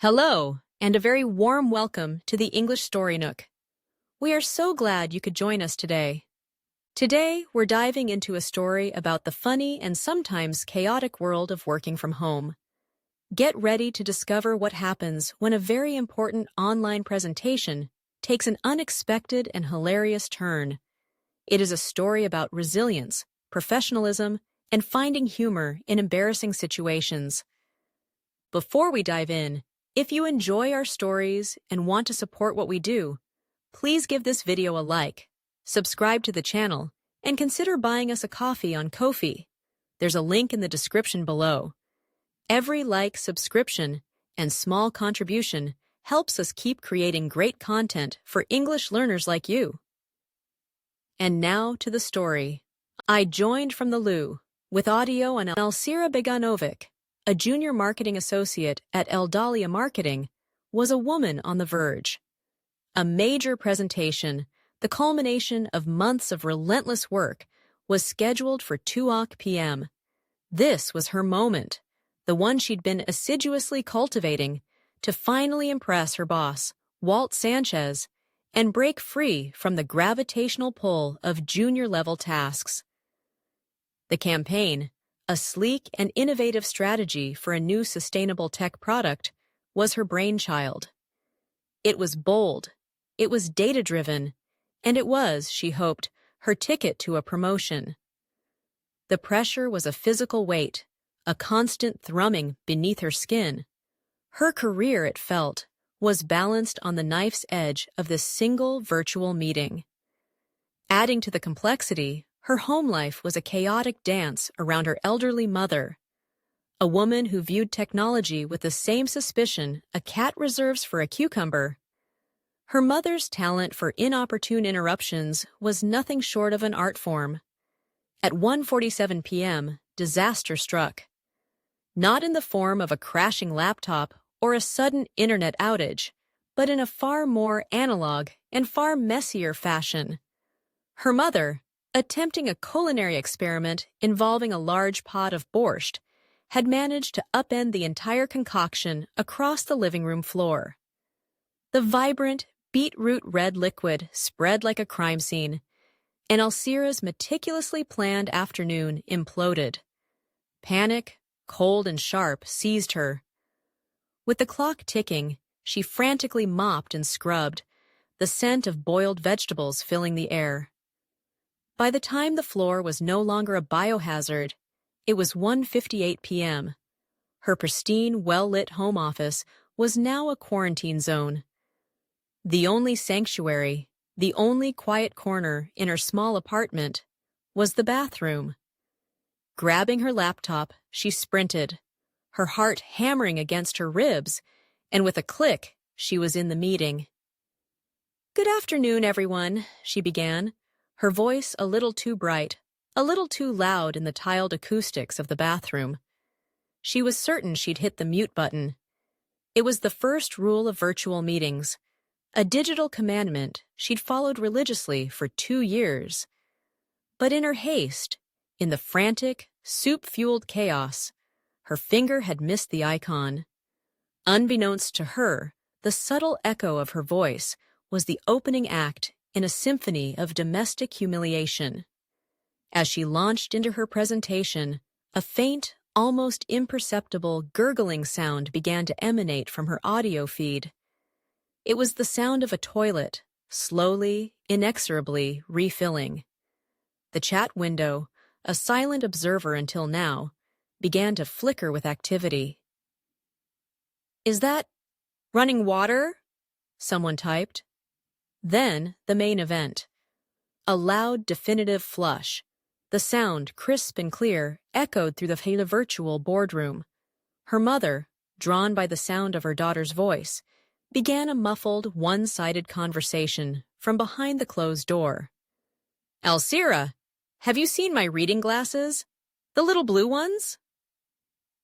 Hello, and a very warm welcome to the English Story Nook. We are so glad you could join us today. Today, we're diving into a story about the funny and sometimes chaotic world of working from home. Get ready to discover what happens when a very important online presentation takes an unexpected and hilarious turn. It is a story about resilience, professionalism, and finding humor in embarrassing situations. Before we dive in, if you enjoy our stories and want to support what we do, please give this video a like, subscribe to the channel, and consider buying us a coffee on Ko-fi. There's a link in the description below. Every like, subscription, and small contribution helps us keep creating great content for English learners like you. And now to the story. I joined from the loo, with audio on Alcira Beganovic, a junior marketing associate at Eldalia Marketing, was a woman on the verge. A major presentation, the culmination of months of relentless work, was scheduled for 2 p.m. This was her moment, the one she'd been assiduously cultivating to finally impress her boss, Walt Sanchez, and break free from the gravitational pull of junior-level tasks. The campaign, a sleek and innovative strategy for a new sustainable tech product, was her brainchild. It was bold, it was data-driven, and it was, she hoped, her ticket to a promotion. The pressure was a physical weight, a constant thrumming beneath her skin. Her career, it felt, was balanced on the knife's edge of this single virtual meeting. Adding to the complexity, her home life was a chaotic dance around her elderly mother, a woman who viewed technology with the same suspicion a cat reserves for a cucumber. Her mother's talent for inopportune interruptions was nothing short of an art form. At 1:47 p.m., disaster struck. Not in the form of a crashing laptop or a sudden internet outage, but in a far more analog and far messier fashion. Her mother, attempting a culinary experiment involving a large pot of borscht, had managed to upend the entire concoction across the living room floor. The vibrant, beetroot red liquid spread like a crime scene, and Alcira's meticulously planned afternoon imploded. Panic, cold and sharp, seized her. With the clock ticking, she frantically mopped and scrubbed, the scent of boiled vegetables filling the air. By the time the floor was no longer a biohazard, it was 1:58 p.m. Her pristine, well-lit home office was now a quarantine zone. The only sanctuary, the only quiet corner in her small apartment, was the bathroom. Grabbing her laptop, she sprinted, her heart hammering against her ribs, and with a click, she was in the meeting. "Good afternoon, everyone," she began, her voice a little too bright, a little too loud in the tiled acoustics of the bathroom. She was certain she'd hit the mute button. It was the first rule of virtual meetings, a digital commandment she'd followed religiously for 2 years. But in her haste, in the frantic, soup-fueled chaos, her finger had missed the icon. Unbeknownst to her, the subtle echo of her voice was the opening act in a symphony of domestic humiliation. As she launched into her presentation, a faint, almost imperceptible gurgling sound began to emanate from her audio feed. It was the sound of a toilet, slowly, inexorably refilling. The chat window, a silent observer until now, began to flicker with activity. "Is that running water?" someone typed. Then, the main event. A loud, definitive flush. The sound, crisp and clear, echoed through the virtual boardroom. Her mother, drawn by the sound of her daughter's voice, began a muffled, one-sided conversation from behind the closed door. "Alcira, have you seen my reading glasses? The little blue ones?"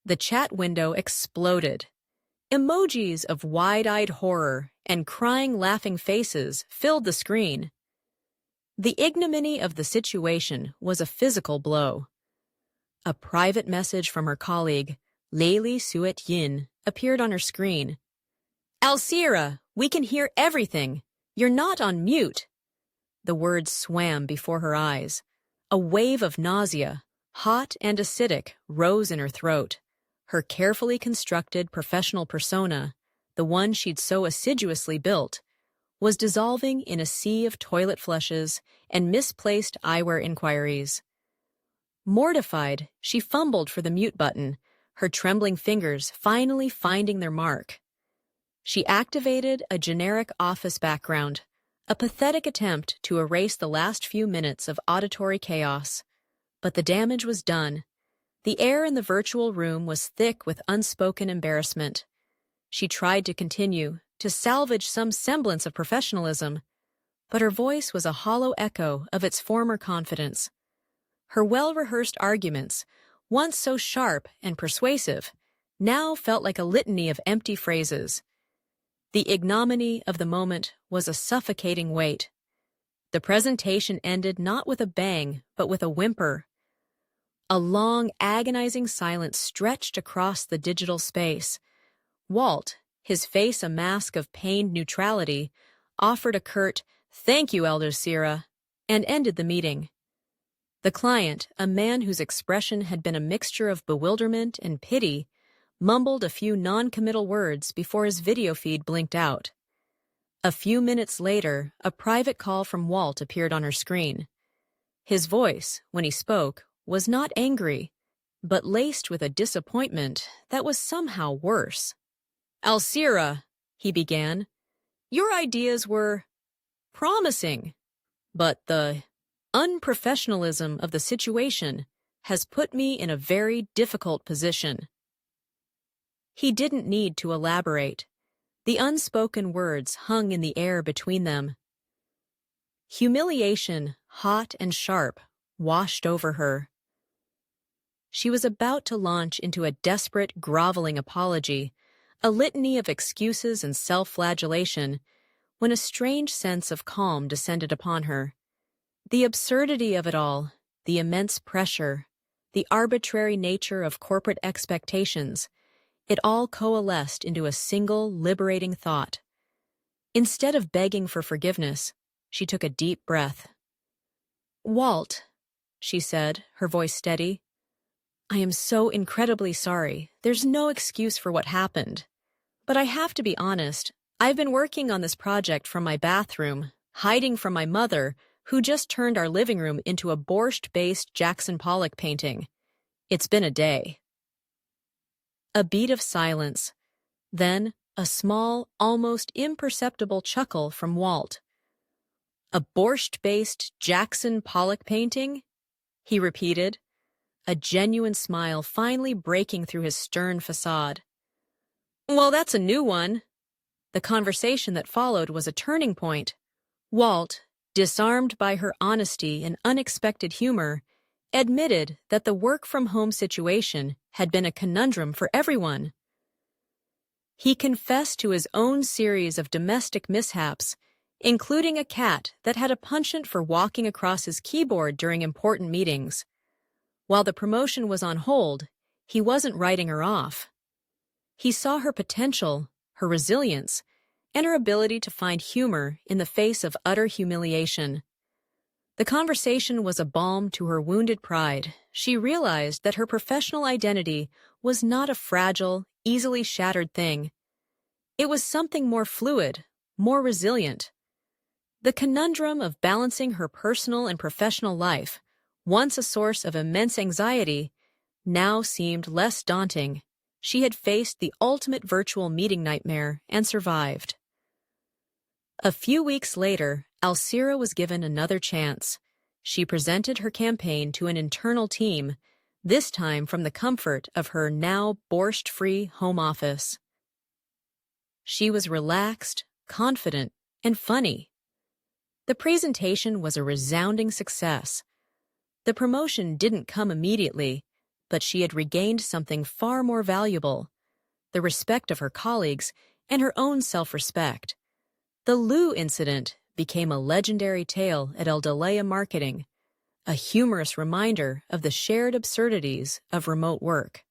The chat window exploded. Emojis of wide-eyed horror and crying, laughing faces filled the screen. The ignominy of the situation was a physical blow. A private message from her colleague, Leili Suet Yin, appeared on her screen. Alcira, we can hear everything. You're not on mute. The words swam before her eyes. A wave of nausea, hot and acidic, rose in her throat. Her carefully constructed professional persona, the one she'd so assiduously built, was dissolving in a sea of toilet flushes and misplaced eyewear inquiries. Mortified, she fumbled for the mute button, her trembling fingers finally finding their mark. She activated a generic office background, a pathetic attempt to erase the last few minutes of auditory chaos. But the damage was done. The air in the virtual room was thick with unspoken embarrassment. She tried to continue, to salvage some semblance of professionalism, but her voice was a hollow echo of its former confidence. Her well-rehearsed arguments, once so sharp and persuasive, now felt like a litany of empty phrases. The ignominy of the moment was a suffocating weight. The presentation ended not with a bang, but with a whimper. A long, agonizing silence stretched across the digital space. Walt, his face a mask of pained neutrality, offered a curt, "Thank you, Alcira," and ended the meeting. The client, a man whose expression had been a mixture of bewilderment and pity, mumbled a few non-committal words before his video feed blinked out. A few minutes later, a private call from Walt appeared on her screen. His voice, when he spoke, was not angry, but laced with a disappointment that was somehow worse. "Alcira," he began, "your ideas were promising, but the unprofessionalism of the situation has put me in a very difficult position." He didn't need to elaborate. The unspoken words hung in the air between them. Humiliation, hot and sharp, washed over her. She was about to launch into a desperate, groveling apology, a litany of excuses and self-flagellation, when a strange sense of calm descended upon her. The absurdity of it all, the immense pressure, the arbitrary nature of corporate expectations, it all coalesced into a single, liberating thought. Instead of begging for forgiveness, she took a deep breath. "Walt," she said, her voice steady, "I am so incredibly sorry. There's no excuse for what happened. But I have to be honest, I've been working on this project from my bathroom, hiding from my mother, who just turned our living room into a borscht-based Jackson Pollock painting. It's been a day." A beat of silence, then a small, almost imperceptible chuckle from Walt. "A borscht-based Jackson Pollock painting?" he repeated, a genuine smile finally breaking through his stern facade. "Well, that's a new one." The conversation that followed was a turning point. Walt, disarmed by her honesty and unexpected humor, admitted that the work-from-home situation had been a conundrum for everyone. He confessed to his own series of domestic mishaps, including a cat that had a penchant for walking across his keyboard during important meetings. While the promotion was on hold, he wasn't writing her off. He saw her potential, her resilience, and her ability to find humor in the face of utter humiliation. The conversation was a balm to her wounded pride. She realized that her professional identity was not a fragile, easily shattered thing. It was something more fluid, more resilient. The conundrum of balancing her personal and professional life, once a source of immense anxiety, now seemed less daunting. She had faced the ultimate virtual meeting nightmare and survived. A few weeks later, Alcira was given another chance. She presented her campaign to an internal team, this time from the comfort of her now borscht-free home office. She was relaxed, confident, and funny. The presentation was a resounding success. The promotion didn't come immediately, but she had regained something far more valuable, the respect of her colleagues and her own self-respect. The Lou incident became a legendary tale at Aldalea Marketing, a humorous reminder of the shared absurdities of remote work.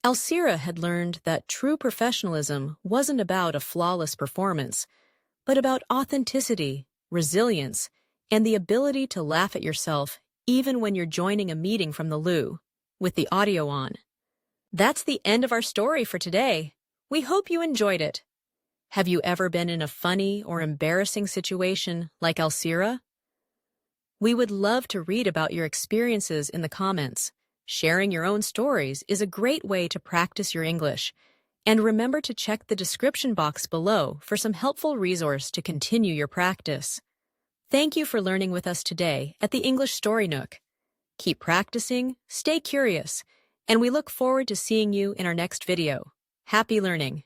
Alcira had learned that true professionalism wasn't about a flawless performance, but about authenticity, resilience, and the ability to laugh at yourself even when you're joining a meeting from the loo, with the audio on. That's the end of our story for today. We hope you enjoyed it. Have you ever been in a funny or embarrassing situation like Alcira? We would love to read about your experiences in the comments. Sharing your own stories is a great way to practice your English. And remember to check the description box below for some helpful resource to continue your practice. Thank you for learning with us today at the English Story Nook. Keep practicing, stay curious, and we look forward to seeing you in our next video. Happy learning!